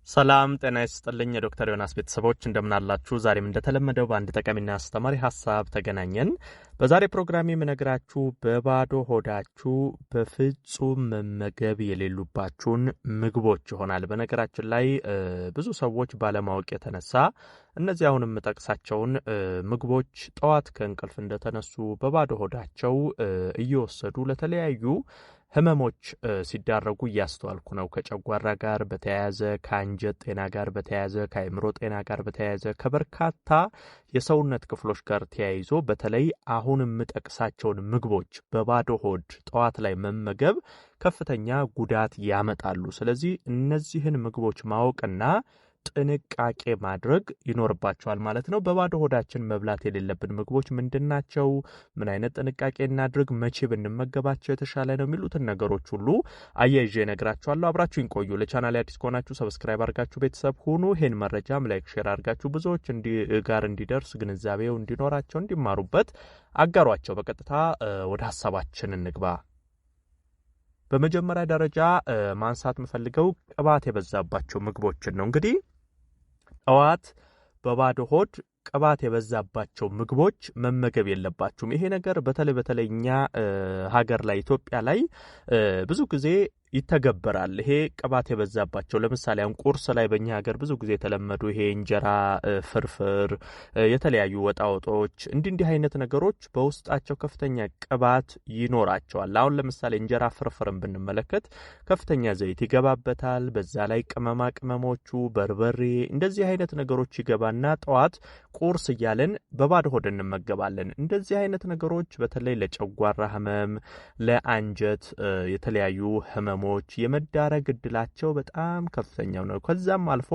ሰላም ጤና ይስጥልኝ የዶክተር ዮናስ ቤተሰቦች እንደምን አላችሁ? ዛሬም እንደተለመደው በአንድ ጠቃሚና አስተማሪ ሐሳብ ተገናኘን። በዛሬ ፕሮግራም የምነግራችሁ በባዶ ሆዳችሁ በፍጹም መመገብ የሌሉባችሁን ምግቦች ይሆናል። በነገራችን ላይ ብዙ ሰዎች ባለማወቅ የተነሳ እነዚህ አሁን የምጠቅሳቸውን ምግቦች ጠዋት ከእንቅልፍ እንደተነሱ በባዶ ሆዳቸው እየወሰዱ ለተለያዩ ህመሞች ሲዳረጉ እያስተዋልኩ ነው። ከጨጓራ ጋር በተያያዘ፣ ከአንጀት ጤና ጋር በተያያዘ፣ ከአእምሮ ጤና ጋር በተያያዘ ከበርካታ የሰውነት ክፍሎች ጋር ተያይዞ በተለይ አሁን የምጠቅሳቸውን ምግቦች በባዶ ሆድ ጠዋት ላይ መመገብ ከፍተኛ ጉዳት ያመጣሉ። ስለዚህ እነዚህን ምግቦች ማወቅና ጥንቃቄ ማድረግ ይኖርባቸዋል ማለት ነው። በባዶ ሆዳችን መብላት የሌለብን ምግቦች ምንድናቸው? ምን አይነት ጥንቃቄ እናድርግ? መቼ ብንመገባቸው የተሻለ ነው? የሚሉትን ነገሮች ሁሉ አያይዤ እነግራችኋለሁ። አብራችሁኝ ቆዩ። ለቻናሌ አዲስ ከሆናችሁ ሰብስክራይብ አድርጋችሁ ቤተሰብ ሁኑ። ይሄን መረጃም ላይክ፣ ሼር አድርጋችሁ ብዙዎች ጋር እንዲደርስ ግንዛቤው እንዲኖራቸው እንዲማሩበት አጋሯቸው። በቀጥታ ወደ ሐሳባችን እንግባ። በመጀመሪያ ደረጃ ማንሳት የምፈልገው ቅባት የበዛባቸው ምግቦችን ነው። እንግዲህ ጠዋት በባዶ ሆድ ቅባት የበዛባቸው ምግቦች መመገብ የለባችሁም። ይሄ ነገር በተለይ እኛ ሀገር ላይ ኢትዮጵያ ላይ ብዙ ጊዜ ይተገበራል። ይሄ ቅባት የበዛባቸው ለምሳሌ አሁን ቁርስ ላይ በእኛ ሀገር ብዙ ጊዜ የተለመዱ ይሄ እንጀራ ፍርፍር፣ የተለያዩ ወጣወጦች እንዲህ አይነት ነገሮች በውስጣቸው ከፍተኛ ቅባት ይኖራቸዋል። አሁን ለምሳሌ እንጀራ ፍርፍርን ብንመለከት ከፍተኛ ዘይት ይገባበታል። በዛ ላይ ቅመማ ቅመሞቹ፣ በርበሬ እንደዚህ አይነት ነገሮች ይገባና ጠዋት ቁርስ እያለን በባዶ ሆድ እንመገባለን። እንደዚህ አይነት ነገሮች በተለይ ለጨጓራ ህመም፣ ለአንጀት የተለያዩ ህመሞች የመዳረግ እድላቸው በጣም ከፍተኛው ነው። ከዛም አልፎ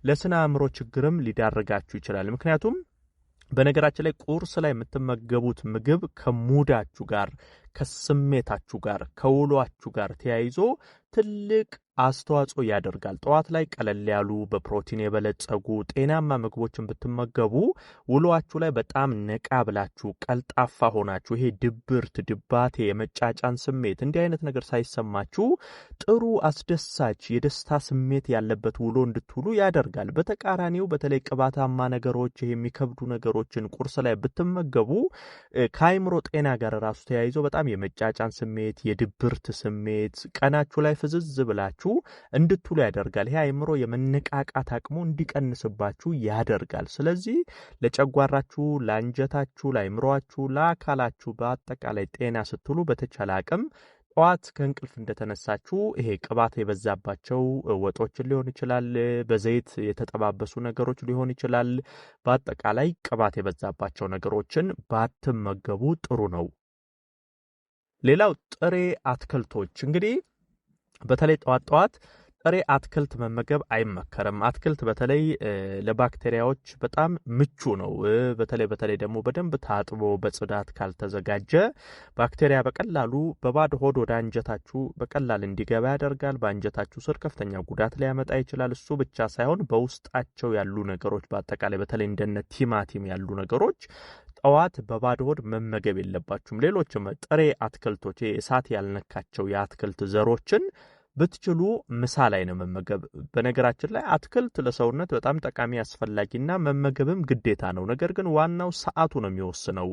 ለስነ አእምሮ ችግርም ሊዳርጋችሁ ይችላል። ምክንያቱም በነገራችን ላይ ቁርስ ላይ የምትመገቡት ምግብ ከሙዳችሁ ጋር፣ ከስሜታችሁ ጋር፣ ከውሏችሁ ጋር ተያይዞ ትልቅ አስተዋጽኦ ያደርጋል። ጠዋት ላይ ቀለል ያሉ በፕሮቲን የበለጸጉ ጤናማ ምግቦችን ብትመገቡ ውሏችሁ ላይ በጣም ነቃ ብላችሁ ቀልጣፋ ሆናችሁ ይሄ ድባቴ፣ የመጫጫን ስሜት እንዲህ አይነት ነገር ሳይሰማችሁ ጥሩ አስደሳች የደስታ ስሜት ያለበት ውሎ እንድትውሉ ያደርጋል። በተቃራኒው በተለይ ቅባታማ ነገሮች፣ ይሄ የሚከብዱ ነገሮችን ቁርስ ላይ ብትመገቡ ከአእምሮ ጤና ጋር ራሱ ተያይዞ በጣም የመጫጫን ስሜት፣ የድብርት ስሜት ቀናችሁ ላይ ፍዝዝ ብላችሁ እንድትሉ ያደርጋል። ይሄ አእምሮ የመነቃቃት አቅሙ እንዲቀንስባችሁ ያደርጋል። ስለዚህ ለጨጓራችሁ፣ ለአንጀታችሁ፣ ለአእምሮአችሁ፣ ለአካላችሁ በአጠቃላይ ጤና ስትሉ በተቻለ አቅም ጠዋት ከእንቅልፍ እንደተነሳችሁ ይሄ ቅባት የበዛባቸው ወጦችን ሊሆን ይችላል፣ በዘይት የተጠባበሱ ነገሮች ሊሆን ይችላል። በአጠቃላይ ቅባት የበዛባቸው ነገሮችን ባትመገቡ ጥሩ ነው። ሌላው ጥሬ አትክልቶች እንግዲህ በተለይ ጠዋት ጥሬ አትክልት መመገብ አይመከርም። አትክልት በተለይ ለባክቴሪያዎች በጣም ምቹ ነው። በተለይ ደግሞ በደንብ ታጥቦ በጽዳት ካልተዘጋጀ ባክቴሪያ በቀላሉ በባዶ ሆድ ወደ አንጀታችሁ በቀላል እንዲገባ ያደርጋል። በአንጀታችሁ ስር ከፍተኛ ጉዳት ሊያመጣ ይችላል። እሱ ብቻ ሳይሆን በውስጣቸው ያሉ ነገሮች በአጠቃላይ በተለይ እንደነ ቲማቲም ያሉ ነገሮች ጠዋት በባዶ ሆድ መመገብ የለባችሁም። ሌሎችም ጥሬ አትክልቶች እሳት ያልነካቸው የአትክልት ዘሮችን ብትችሉ ምሳ ላይ ነው መመገብ። በነገራችን ላይ አትክልት ለሰውነት በጣም ጠቃሚ አስፈላጊና መመገብም ግዴታ ነው። ነገር ግን ዋናው ሰዓቱ ነው የሚወስነው።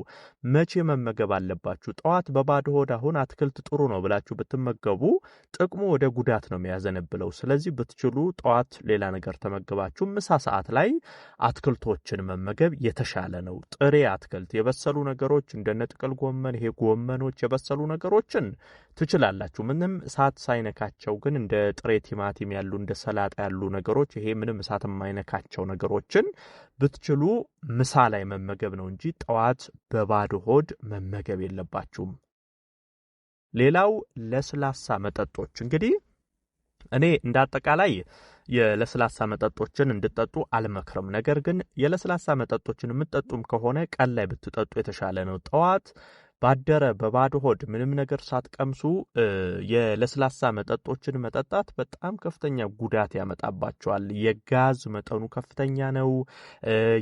መቼ መመገብ አለባችሁ? ጠዋት በባዶ ሆድ አሁን አትክልት ጥሩ ነው ብላችሁ ብትመገቡ ጥቅሙ ወደ ጉዳት ነው የሚያዘነብለው። ስለዚህ ብትችሉ ጠዋት ሌላ ነገር ተመገባችሁ ምሳ ሰዓት ላይ አትክልቶችን መመገብ የተሻለ ነው። ጥሬ አትክልት የበሰሉ ነገሮች እንደነ ጥቅል ጎመን፣ ይሄ ጎመኖች የበሰሉ ነገሮችን ትችላላችሁ ምንም እሳት ሳይነካቸው። ግን እንደ ጥሬ ቲማቲም ያሉ እንደ ሰላጣ ያሉ ነገሮች ይሄ ምንም እሳት የማይነካቸው ነገሮችን ብትችሉ ምሳ ላይ መመገብ ነው እንጂ ጠዋት በባዶ ሆድ መመገብ የለባችሁም። ሌላው ለስላሳ መጠጦች እንግዲህ እኔ እንዳጠቃላይ የለስላሳ መጠጦችን እንድትጠጡ አልመክርም። ነገር ግን የለስላሳ መጠጦችን የምትጠጡም ከሆነ ቀን ላይ ብትጠጡ የተሻለ ነው። ጠዋት ባደረ በባዶ ሆድ ምንም ነገር ሳትቀምሱ የለስላሳ መጠጦችን መጠጣት በጣም ከፍተኛ ጉዳት ያመጣባቸዋል። የጋዝ መጠኑ ከፍተኛ ነው።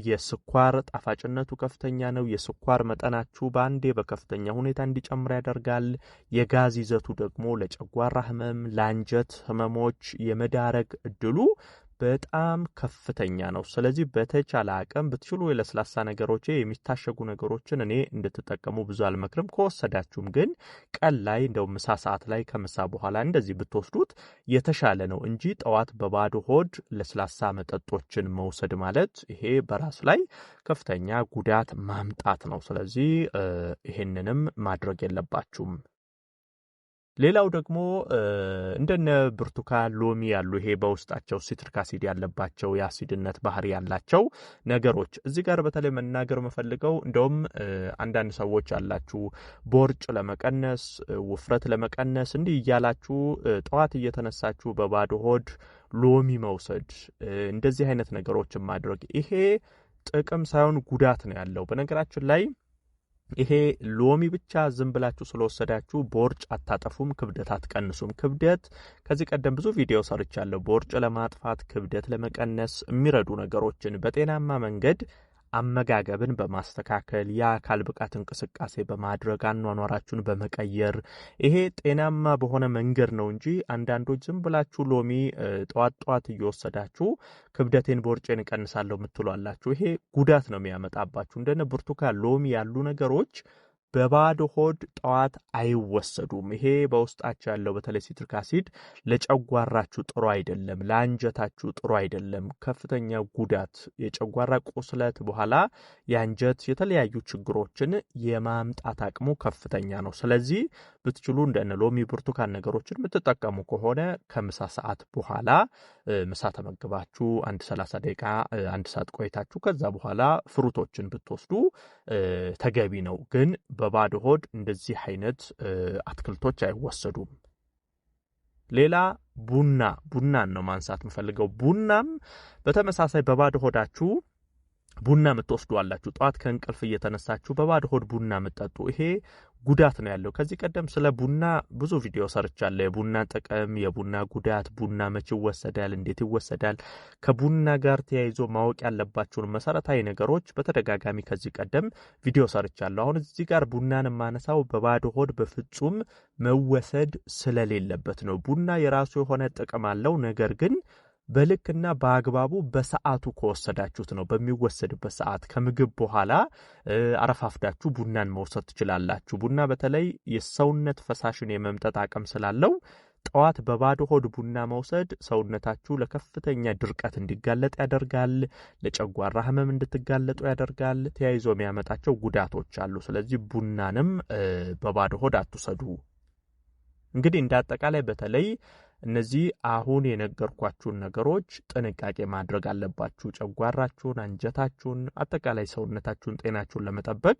የስኳር ጣፋጭነቱ ከፍተኛ ነው። የስኳር መጠናችሁ በአንዴ በከፍተኛ ሁኔታ እንዲጨምር ያደርጋል። የጋዝ ይዘቱ ደግሞ ለጨጓራ ህመም፣ ለአንጀት ህመሞች የመዳረግ እድሉ በጣም ከፍተኛ ነው። ስለዚህ በተቻለ አቅም ብትችሉ የለስላሳ ነገሮች የሚታሸጉ ነገሮችን እኔ እንድትጠቀሙ ብዙ አልመክርም። ከወሰዳችሁም ግን ቀን ላይ እንደው ምሳ ሰዓት ላይ ከምሳ በኋላ እንደዚህ ብትወስዱት የተሻለ ነው እንጂ ጠዋት በባዶ ሆድ ለስላሳ መጠጦችን መውሰድ ማለት ይሄ በራስ ላይ ከፍተኛ ጉዳት ማምጣት ነው። ስለዚህ ይሄንንም ማድረግ የለባችሁም። ሌላው ደግሞ እንደነ ብርቱካን፣ ሎሚ ያሉ ይሄ በውስጣቸው ሲትሪክ አሲድ ያለባቸው የአሲድነት ባህሪ ያላቸው ነገሮች እዚህ ጋር በተለይ መናገር መፈልገው እንደውም አንዳንድ ሰዎች አላችሁ ቦርጭ ለመቀነስ ውፍረት ለመቀነስ እንዲህ እያላችሁ ጠዋት እየተነሳችሁ በባዶ ሆድ ሎሚ መውሰድ እንደዚህ አይነት ነገሮችን ማድረግ ይሄ ጥቅም ሳይሆን ጉዳት ነው ያለው። በነገራችን ላይ ይሄ ሎሚ ብቻ ዝም ብላችሁ ስለወሰዳችሁ ቦርጭ አታጠፉም፣ ክብደት አትቀንሱም። ክብደት ከዚህ ቀደም ብዙ ቪዲዮ ሰርቻለሁ። ቦርጭ ለማጥፋት ክብደት ለመቀነስ የሚረዱ ነገሮችን በጤናማ መንገድ አመጋገብን በማስተካከል የአካል ብቃት እንቅስቃሴ በማድረግ አኗኗራችሁን በመቀየር ይሄ ጤናማ በሆነ መንገድ ነው እንጂ አንዳንዶች ዝም ብላችሁ ሎሚ ጠዋት እየወሰዳችሁ ክብደቴን ቦርጬን እቀንሳለሁ የምትሉ አላችሁ። ይሄ ጉዳት ነው የሚያመጣባችሁ። እንደነ ብርቱካን፣ ሎሚ ያሉ ነገሮች በባዶ ሆድ ጠዋት አይወሰዱም። ይሄ በውስጣቸው ያለው በተለይ ሲትሪክ አሲድ ለጨጓራችሁ ጥሩ አይደለም፣ ለአንጀታችሁ ጥሩ አይደለም። ከፍተኛ ጉዳት የጨጓራ ቁስለት በኋላ የአንጀት የተለያዩ ችግሮችን የማምጣት አቅሙ ከፍተኛ ነው። ስለዚህ ብትችሉ እንደነ ሎሚ፣ ብርቱካን ነገሮችን የምትጠቀሙ ከሆነ ከምሳ ሰዓት በኋላ ምሳ ተመግባችሁ 30 ደቂቃ 1 ሰዓት ቆይታችሁ ከዛ በኋላ ፍሩቶችን ብትወስዱ ተገቢ ነው። ግን በባዶ ሆድ እንደዚህ አይነት አትክልቶች አይወሰዱም። ሌላ ቡናን ነው ማንሳት የምፈልገው። ቡናም በተመሳሳይ በባዶ ሆዳችሁ ቡና የምትወስዱ አላችሁ። ጠዋት ከእንቅልፍ እየተነሳችሁ በባዶ ሆድ ቡና የምትጠጡ ይሄ ጉዳት ነው ያለው። ከዚህ ቀደም ስለ ቡና ብዙ ቪዲዮ ሰርቻለሁ። የቡና ጥቅም፣ የቡና ጉዳት፣ ቡና መቼ ይወሰዳል፣ እንዴት ይወሰዳል፣ ከቡና ጋር ተያይዞ ማወቅ ያለባችሁን መሰረታዊ ነገሮች በተደጋጋሚ ከዚህ ቀደም ቪዲዮ ሰርቻለሁ። አሁን እዚህ ጋር ቡናን የማነሳው በባዶ ሆድ በፍጹም መወሰድ ስለሌለበት ነው። ቡና የራሱ የሆነ ጥቅም አለው። ነገር ግን በልክና በአግባቡ በሰዓቱ ከወሰዳችሁት ነው። በሚወሰድበት ሰዓት ከምግብ በኋላ አረፋፍዳችሁ ቡናን መውሰድ ትችላላችሁ። ቡና በተለይ የሰውነት ፈሳሽን የመምጠጥ አቅም ስላለው ጠዋት በባዶ ሆድ ቡና መውሰድ ሰውነታችሁ ለከፍተኛ ድርቀት እንዲጋለጥ ያደርጋል። ለጨጓራ ህመም እንድትጋለጡ ያደርጋል። ተያይዞ የሚያመጣቸው ጉዳቶች አሉ። ስለዚህ ቡናንም በባዶ ሆድ አትውሰዱ። እንግዲህ እንዳጠቃላይ በተለይ እነዚህ አሁን የነገርኳችሁን ነገሮች ጥንቃቄ ማድረግ አለባችሁ። ጨጓራችሁን፣ አንጀታችሁን፣ አጠቃላይ ሰውነታችሁን፣ ጤናችሁን ለመጠበቅ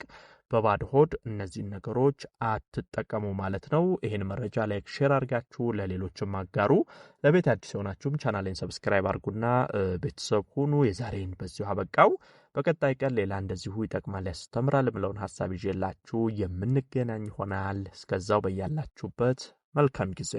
በባዶ ሆድ እነዚህን ነገሮች አትጠቀሙ ማለት ነው። ይህን መረጃ ላይክ፣ ሼር አድርጋችሁ ለሌሎችም አጋሩ። ለቤት አዲስ የሆናችሁም ቻናሌን ሰብስክራይብ አድርጉና ቤተሰብ ሁኑ። የዛሬን በዚሁ አበቃው። በቀጣይ ቀን ሌላ እንደዚሁ ይጠቅማል፣ ያስተምራል የምለውን ሀሳብ ይዤላችሁ የምንገናኝ ይሆናል። እስከዛው በያላችሁበት መልካም ጊዜ